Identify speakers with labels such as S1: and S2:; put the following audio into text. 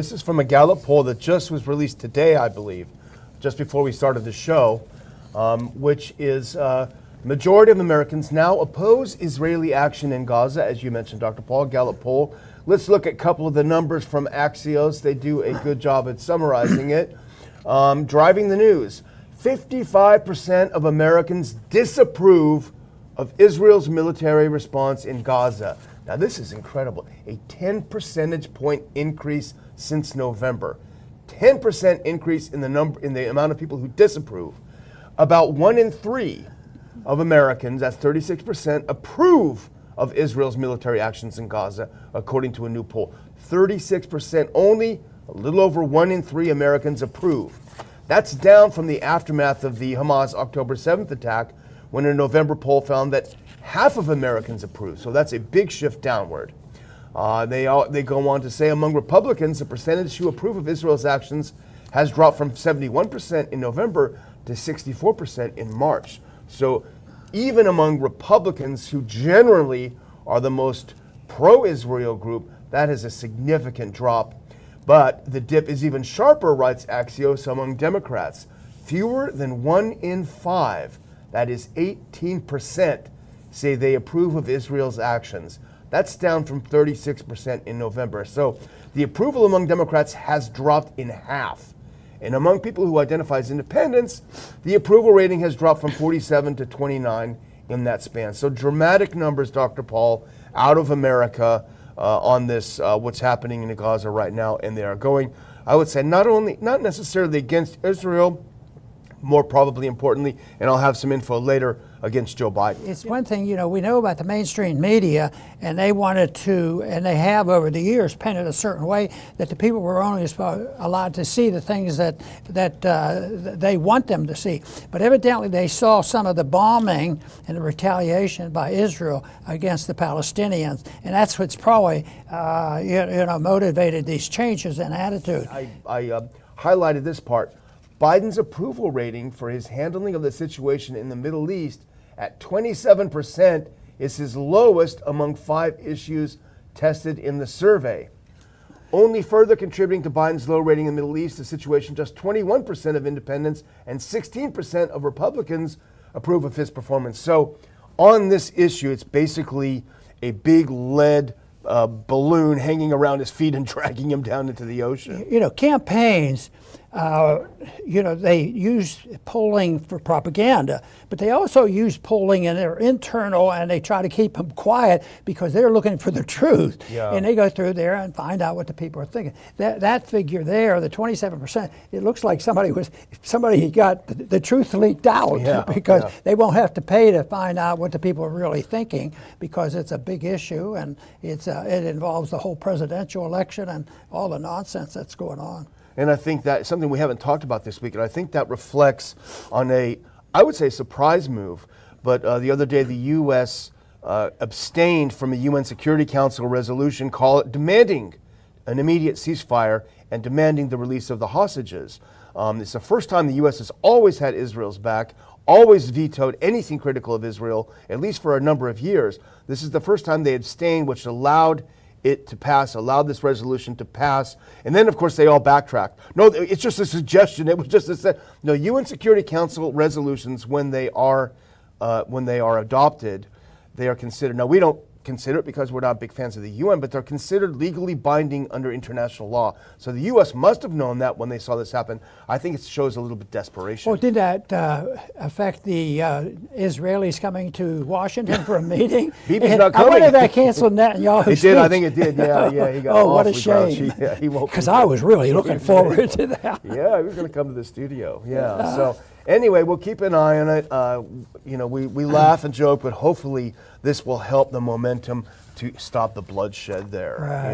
S1: This is from a Gallup poll that just was released today, I believe, just before we started the show, which is majority of Americans now oppose Israeli action in Gaza, as you mentioned, Dr. Paul, Gallup poll. Let's look at a couple of the numbers from Axios. They do a good job at summarizing it. Driving the news, 55% of Americans disapprove of Israel's military response in Gaza. Now, this is incredible. A 10 percentage point increase since November. 10% increase in the amount of people who disapprove. About 1 in 3 of Americans, that's 36%, approve of Israel's military actions in Gaza, according to a new poll. 36%, only a little over 1 in 3 Americans approve. That's down from the aftermath of the Hamas October 7th attack, when a November poll found that half of Americans approve. So that's a big shift downward. They go on to say among Republicans, the percentage who approve of Israel's actions has dropped from 71% in November to 64% in March. So even among Republicans, who generally are the most pro-Israel group, that is a significant drop. But the dip is even sharper, writes Axios, among Democrats. Fewer than 1 in 5, that is 18%, say they approve of Israel's actions. That's down from 36% in November. So the approval among Democrats has dropped in half. And among people who identify as independents, the approval rating has dropped from 47 to 29 in that span. So dramatic numbers, Dr. Paul, out of America on this, what's happening in Gaza right now. And they are going, I would say, not necessarily against Israel, more probably importantly, and I'll have some info later, against Joe Biden.
S2: It's one thing, we know about the mainstream media, and they wanted to, and they have over the years painted a certain way that the people were only allowed to see the things that they want them to see. But evidently they saw some of the bombing and the retaliation by Israel against the Palestinians, and that's what's probably motivated these changes in attitude.
S1: I highlighted this part. Biden's approval rating for his handling of the situation in the Middle East at 27% is his lowest among 5 issues tested in the survey. Only further contributing to Biden's low rating in the Middle East, the situation, just 21% of independents and 16% of Republicans approve of his performance. So on this issue, it's basically a big lead balloon hanging around his feet and dragging him down into the ocean.
S2: Campaigns, they use polling for propaganda, but they also use polling in their internal, and they try to keep them quiet because they're looking for the truth.
S1: Yeah.
S2: And they go through there and find out what the people are thinking. That figure there, the 27%, it looks like somebody got the truth leaked out, because they won't have to pay to find out what the people are really thinking, because it's a big issue, and it involves the whole presidential election and all the nonsense that's going on.
S1: And I think that's something we haven't talked about this week, and I think that reflects on I would say, surprise move. But the other day, the U.S. Abstained from a UN Security Council resolution demanding an immediate ceasefire and demanding the release of the hostages. It's the first time the U.S. has always had Israel's back, always vetoed anything critical of Israel, at least for a number of years. This is the first time they abstained, which allowed it to pass, allowed this resolution to pass. And then, of course, they all backtracked. No, it's just a suggestion. It was just UN Security Council resolutions, when they are adopted, they are considered. Now, we don't consider it because we're not big fans of the UN, but they're considered legally binding under international law. So the U.S. must have known that when they saw this happen. I think it shows a little bit desperation.
S2: Well, did that affect the Israelis coming to Washington for a meeting?
S1: Bibi's not coming.
S2: I wonder if that canceled Netanyahu's
S1: speech. It did. I think it did. Yeah. He got
S2: oh, what a shame.
S1: He won't.
S2: Because I was really looking forward to that.
S1: Yeah, he was going to come to the studio. Yeah. So anyway, we'll keep an eye on it. We laugh and joke, but hopefully this will help the momentum to stop the bloodshed there.
S2: Right.